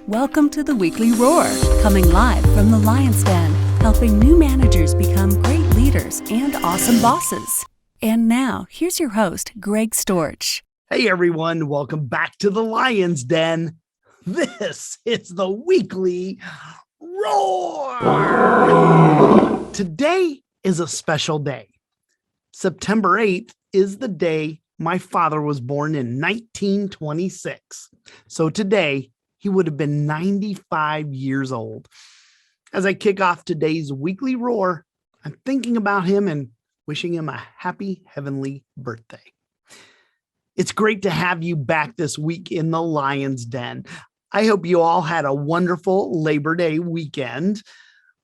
Welcome to the Weekly Roar, coming live from the Lion's Den, helping new managers become great leaders and awesome bosses. And now, here's your host, Greg Storch. Hey everyone, welcome back to the Lion's Den. This is the Weekly Roar. Today is a special day. September 8th is the day my father was born in 1926. So today, he would have been 95 years old. As I kick off today's Weekly Roar, I'm thinking about him and wishing him a happy heavenly birthday. It's great to have you back this week in the Lion's Den. I hope you all had a wonderful Labor Day weekend.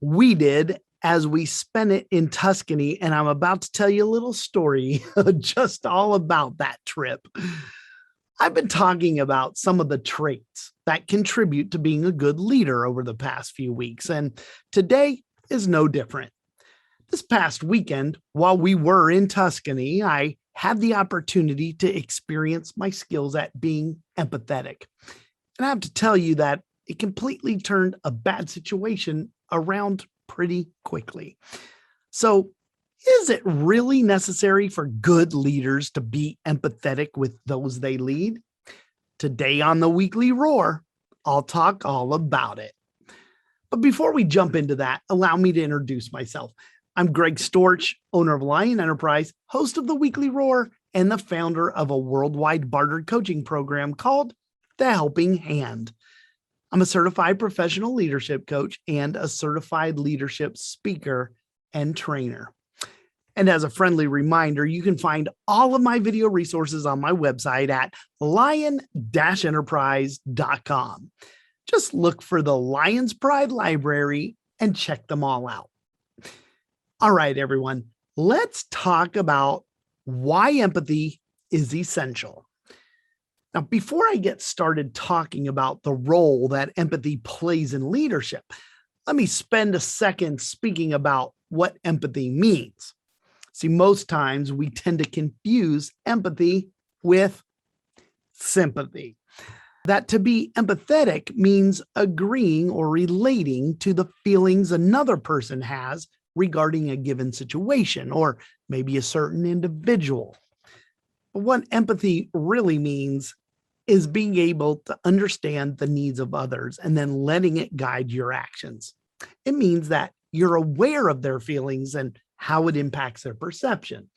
We did, as we spent it in Tuscany, and I'm about to tell you a little story just all about that trip. I've been talking about some of the traits that contribute to being a good leader over the past few weeks, and today is no different. This past weekend, while we were in Tuscany, I had the opportunity to experience my skills at being empathetic. And I have to tell you that it completely turned a bad situation around pretty quickly. So, is it really necessary for good leaders to be empathetic with those they lead? Today on the Weekly Roar, I'll talk all about it. But before we jump into that, allow me to introduce myself. I'm Greg Storch, owner of Lion Enterprise, host of the Weekly Roar, and the founder of a worldwide bartered coaching program called The Helping Hand. I'm a certified professional leadership coach and a certified leadership speaker and trainer. And as a friendly reminder, you can find all of my video resources on my website at lion-enterprise.com. Just look for the Lion's Pride Library and check them all out. All right, everyone, let's talk about why empathy is essential. Now, before I get started talking about the role that empathy plays in leadership, let me spend a second speaking about what empathy means. See, most times we tend to confuse empathy with sympathy. That to be empathetic means agreeing or relating to the feelings another person has regarding a given situation or maybe a certain individual. But what empathy really means is being able to understand the needs of others and then letting it guide your actions. It means that you're aware of their feelings and how it impacts their perception.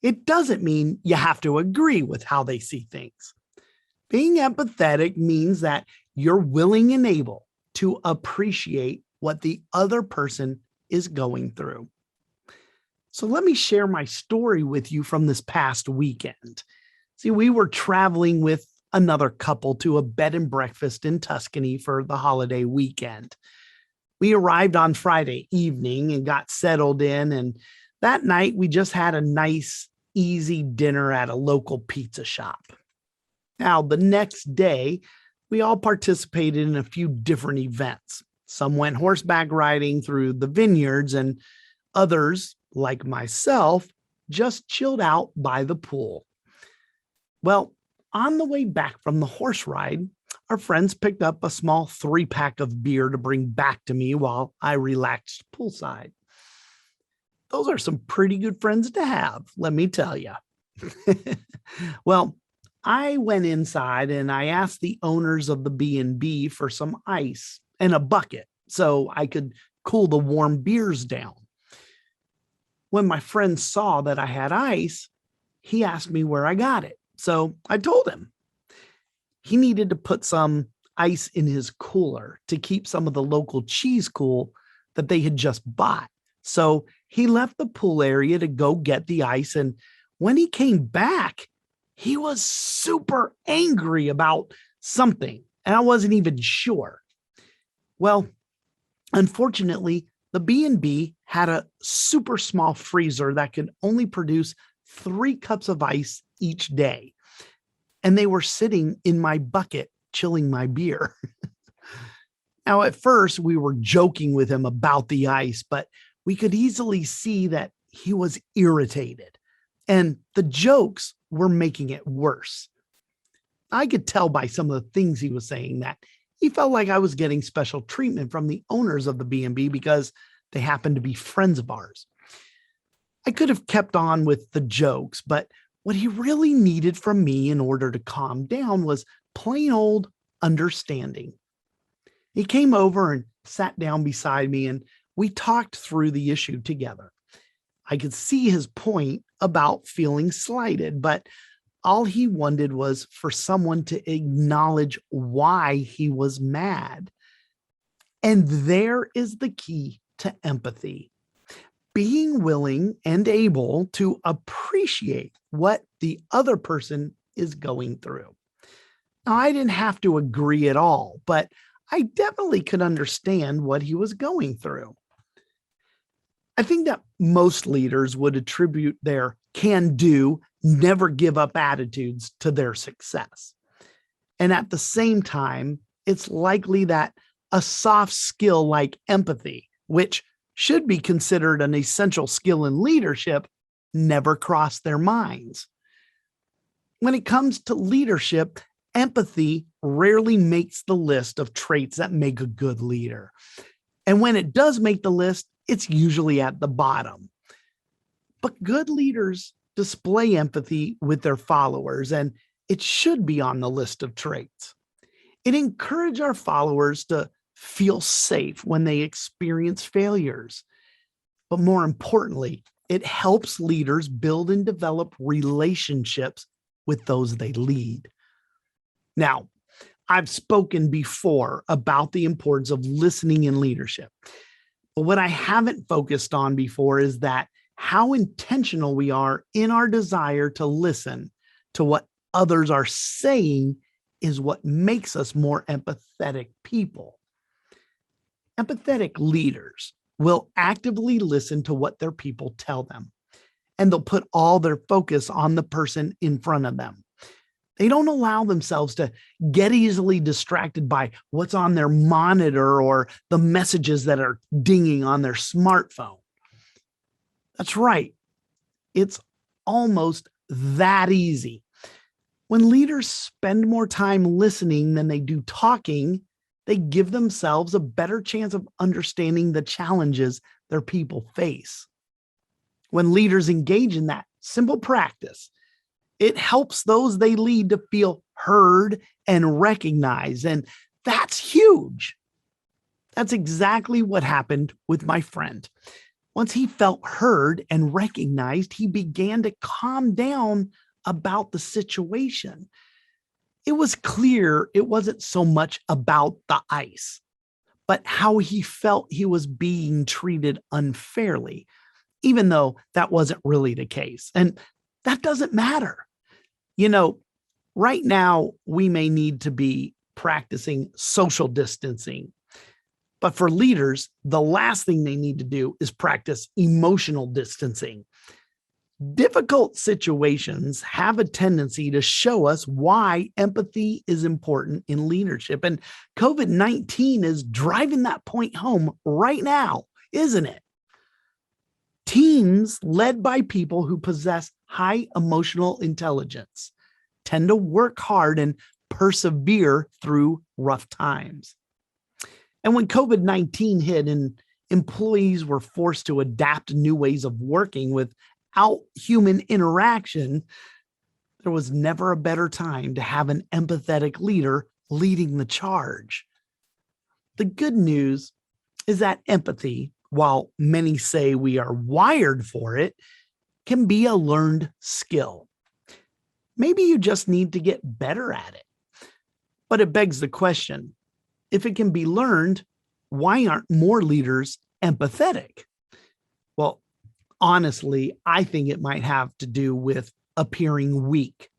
It doesn't mean you have to agree with how they see things. Being empathetic means that you're willing and able to appreciate what the other person is going through. So let me share my story with you from this past weekend. See, we were traveling with another couple to a bed and breakfast in Tuscany for the holiday weekend. We arrived on Friday evening and got settled in, and that night we just had a nice, easy dinner at a local pizza shop. Now, the next day, we all participated in a few different events. Some went horseback riding through the vineyards, and others, like myself, just chilled out by the pool. Well, on the way back from the horse ride, our friends picked up a small 3-pack of beer to bring back to me while I relaxed poolside. Those are some pretty good friends to have, let me tell you. Well, I went inside and I asked the owners of the B&B for some ice and a bucket so I could cool the warm beers down. When my friend saw that I had ice, he asked me where I got it. So I told him. He needed to put some ice in his cooler to keep some of the local cheese cool that they had just bought. So he left the pool area to go get the ice. And when he came back, he was super angry about something. And I wasn't even sure. Well, unfortunately, the B&B had a super small freezer that could only produce 3 cups of ice each day. And they were sitting in my bucket, chilling my beer. Now, at first, we were joking with him about the ice, but we could easily see that he was irritated. And the jokes were making it worse. I could tell by some of the things he was saying that He felt like I was getting special treatment from the owners of the B&B because they happened to be friends of ours. I could have kept on with the jokes, but what he really needed from me in order to calm down was plain old understanding. He came over and sat down beside me, and we talked through the issue together. I could see his point about feeling slighted, but all he wanted was for someone to acknowledge why he was mad. And there is the key to empathy: being willing and able to appreciate what the other person is going through. Now, I didn't have to agree at all, but I definitely could understand what he was going through. I think that most leaders would attribute their can do, never give up attitudes to their success. And at the same time, it's likely that a soft skill like empathy, which should be considered an essential skill in leadership, never crossed their minds. When it comes to leadership, empathy rarely makes the list of traits that make a good leader. And when it does make the list, it's usually at the bottom. But good leaders display empathy with their followers, and it should be on the list of traits. It encourages our followers to feel safe when they experience failures. But more importantly, it helps leaders build and develop relationships with those they lead. Now, I've spoken before about the importance of listening in leadership. But what I haven't focused on before is that how intentional we are in our desire to listen to what others are saying is what makes us more empathetic people. Empathetic leaders will actively listen to what their people tell them, and they'll put all their focus on the person in front of them. They don't allow themselves to get easily distracted by what's on their monitor or the messages that are dinging on their smartphone. That's right. It's almost that easy. When leaders spend more time listening than they do talking, they give themselves a better chance of understanding the challenges their people face. When leaders engage in that simple practice, it helps those they lead to feel heard and recognized. And that's huge. That's exactly what happened with my friend. Once he felt heard and recognized, he began to calm down about the situation. It was clear it wasn't so much about the ice, but how he felt he was being treated unfairly, even though that wasn't really the case. And that doesn't matter. You know, right now we may need to be practicing social distancing, but for leaders, the last thing they need to do is practice emotional distancing. Difficult situations have a tendency to show us why empathy is important in leadership. And COVID-19 is driving that point home right now, isn't it? Teams led by people who possess high emotional intelligence tend to work hard and persevere through rough times. And when COVID-19 hit and employees were forced to adapt new ways of working without human interaction, there was never a better time to have an empathetic leader leading the charge. The good news is that empathy, while many say we are wired for it, can be a learned skill. Maybe you just need to get better at it. But it begs the question, if it can be learned, why aren't more leaders empathetic? Well, honestly, I think it might have to do with appearing weak.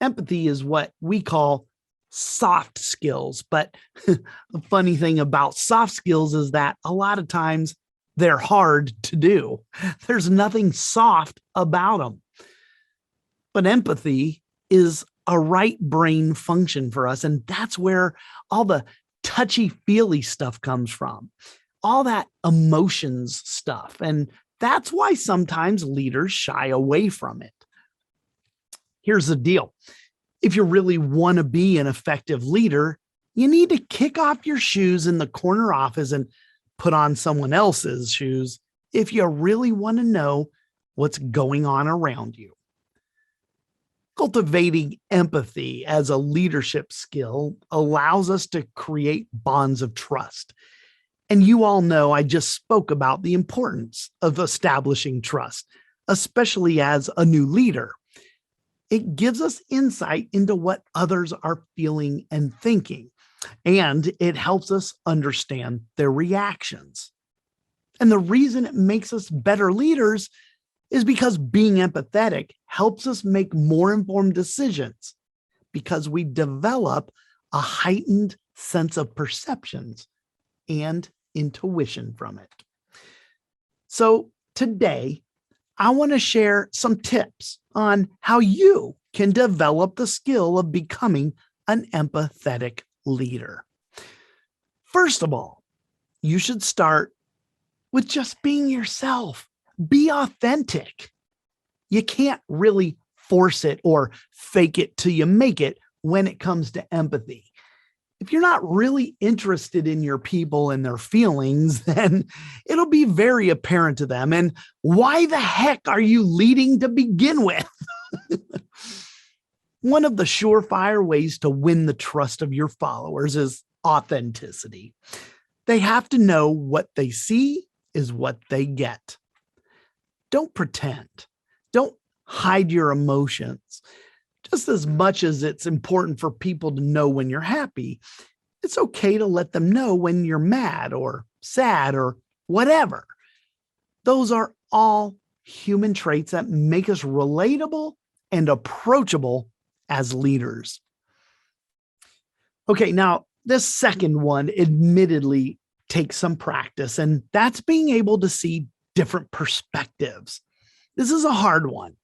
Empathy is what we call soft skills. But the funny thing about soft skills is that a lot of times they're hard to do. There's nothing soft about them. But empathy is a right brain function for us. And that's where all the touchy-feely stuff comes from, all that emotions stuff. And that's why sometimes leaders shy away from it. Here's the deal. If you really want to be an effective leader, You need to kick off your shoes in the corner office and put on someone else's shoes if you really want to know what's going on around you. Cultivating empathy as a leadership skill allows us to create bonds of trust. And you all know I just spoke about the importance of establishing trust, especially as a new leader. It gives us insight into what others are feeling and thinking, and it helps us understand their reactions. And the reason it makes us better leaders is because being empathetic helps us make more informed decisions because we develop a heightened sense of perceptions and intuition from it. So today, I want to share some tips on how you can develop the skill of becoming an empathetic leader. First of all, you should start with just being yourself. Be authentic. You can't really force it or fake it till you make it when it comes to empathy. If you're not really interested in your people and their feelings, then it'll be very apparent to them. And why the heck are you leading to begin with? One of the surefire ways to win the trust of your followers is authenticity. They have to know what they see is what they get. Don't pretend. Don't hide your emotions. Just as much as it's important for people to know when you're happy, it's okay to let them know when you're mad or sad or whatever. Those are all human traits that make us relatable and approachable as leaders. Okay, now this second one admittedly takes some practice, and that's being able to see different perspectives. This is a hard one.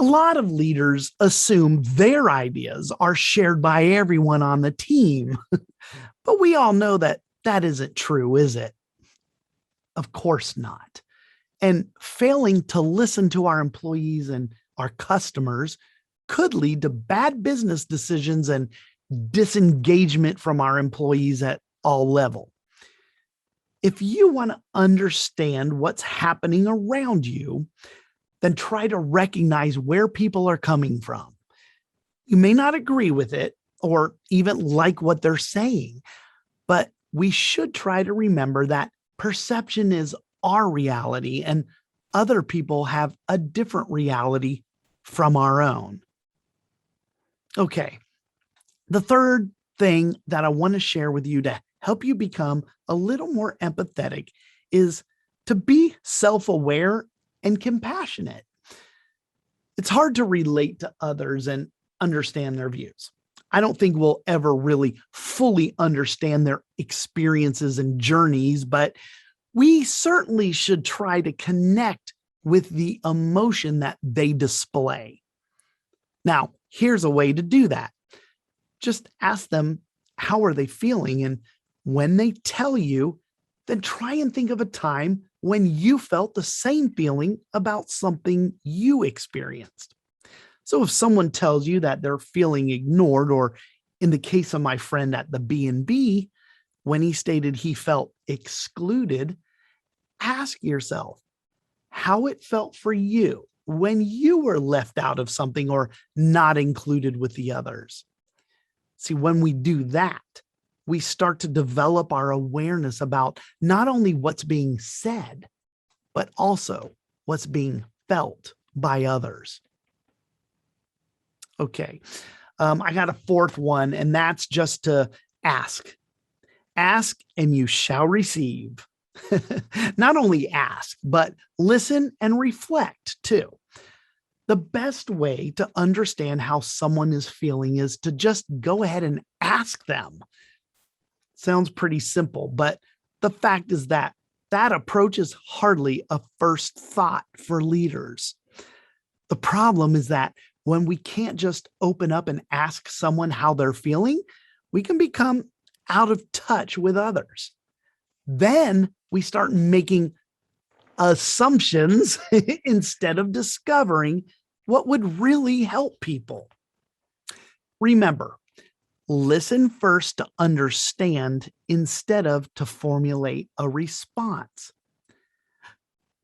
A lot of leaders assume their ideas are shared by everyone on the team, but we all know that that isn't true, is it? Of course not. And failing to listen to our employees and our customers could lead to bad business decisions and disengagement from our employees at all levels. If you want to understand what's happening around you, then try to recognize where people are coming from. You may not agree with it or even like what they're saying, but we should try to remember that perception is our reality and other people have a different reality from our own. Okay, the third thing that I want to share with you to help you become a little more empathetic is to be self-aware and compassionate. It's hard to relate to others and understand their views. I don't think we'll ever really fully understand their experiences and journeys, but we certainly should try to connect with the emotion that they display. Now, here's a way to do that. Just ask them, how are they feeling? And when they tell you, then try and think of a time when you felt the same feeling about something you experienced. So if someone tells you that they're feeling ignored, or in the case of my friend at the B&B, when he stated he felt excluded, ask yourself how it felt for you when you were left out of something or not included with the others. See, when we do that, we start to develop our awareness about not only what's being said, but also what's being felt by others. Okay, I got a fourth one, and that's just to ask. Ask and you shall receive. Not only ask, but listen and reflect too. The best way to understand how someone is feeling is to just go ahead and ask them. Sounds pretty simple, but the fact is that that approach is hardly a first thought for leaders. The problem is that when we can't just open up and ask someone how they're feeling, we can become out of touch with others. Then we start making assumptions instead of discovering what would really help people. Remember, Listen first to understand instead of to formulate a response.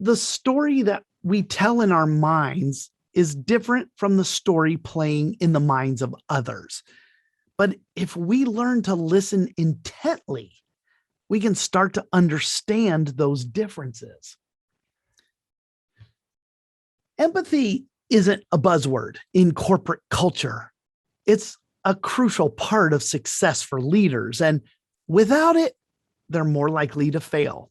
The story that we tell in our minds is different from the story playing in the minds of others. But if we learn to listen intently, we can start to understand those differences. Empathy isn't a buzzword in corporate culture. It's a crucial part of success for leaders, and without it, they're more likely to fail.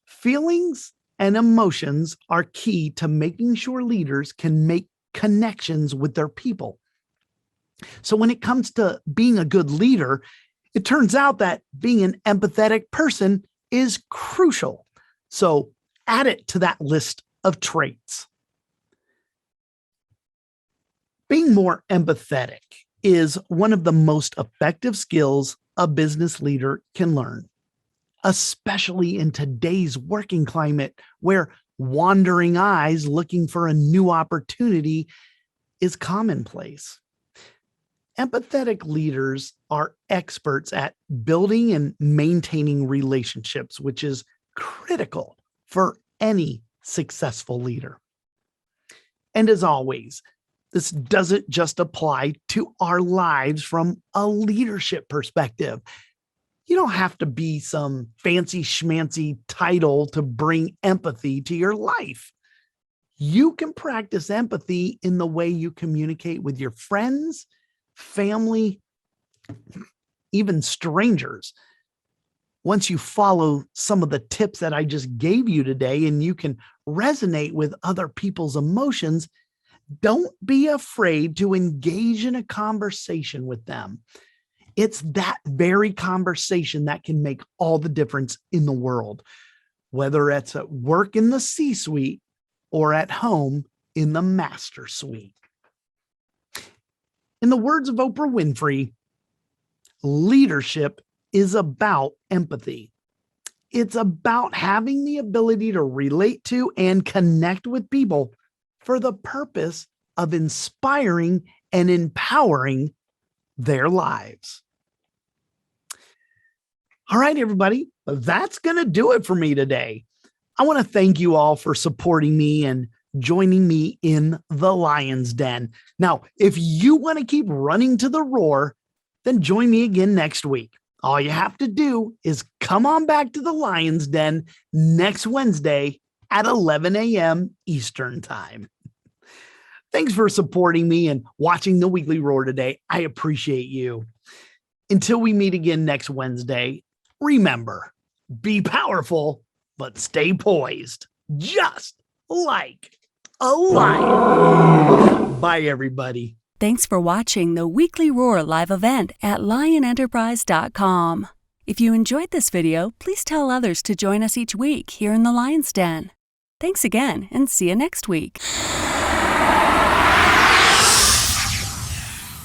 Feelings and emotions are key to making sure leaders can make connections with their people. So when it comes to being a good leader, it turns out that being an empathetic person is crucial. So add it to that list of traits. Being more empathetic is one of the most effective skills a business leader can learn, especially in today's working climate where wandering eyes looking for a new opportunity is commonplace. Empathetic leaders are experts at building and maintaining relationships, which is critical for any successful leader. And as always, this doesn't just apply to our lives from a leadership perspective. You don't have to be some fancy schmancy title to bring empathy to your life. You can practice empathy in the way you communicate with your friends, family, even strangers. Once you follow some of the tips that I just gave you today and you can resonate with other people's emotions, don't be afraid to engage in a conversation with them. It's that very conversation that can make all the difference in the world, whether it's at work in the C-suite or at home in the master suite. In the words of Oprah Winfrey, leadership is about empathy. It's about having the ability to relate to and connect with people for the purpose of inspiring and empowering their lives. All right, everybody, that's going to do it for me today. I want to thank you all for supporting me and joining me in the Lion's Den. Now, if you want to keep running to the roar, then join me again next week. All you have to do is come on back to the Lion's Den next Wednesday at 11 a.m. Eastern Time. Thanks for supporting me and watching the Weekly Roar today. I appreciate you. Until we meet again next Wednesday, remember, be powerful, but stay poised, just like a lion. Bye, everybody. Thanks for watching the Weekly Roar live event at lionenterprise.com. If you enjoyed this video, please tell others to join us each week here in the Lion's Den. Thanks again, and see you next week.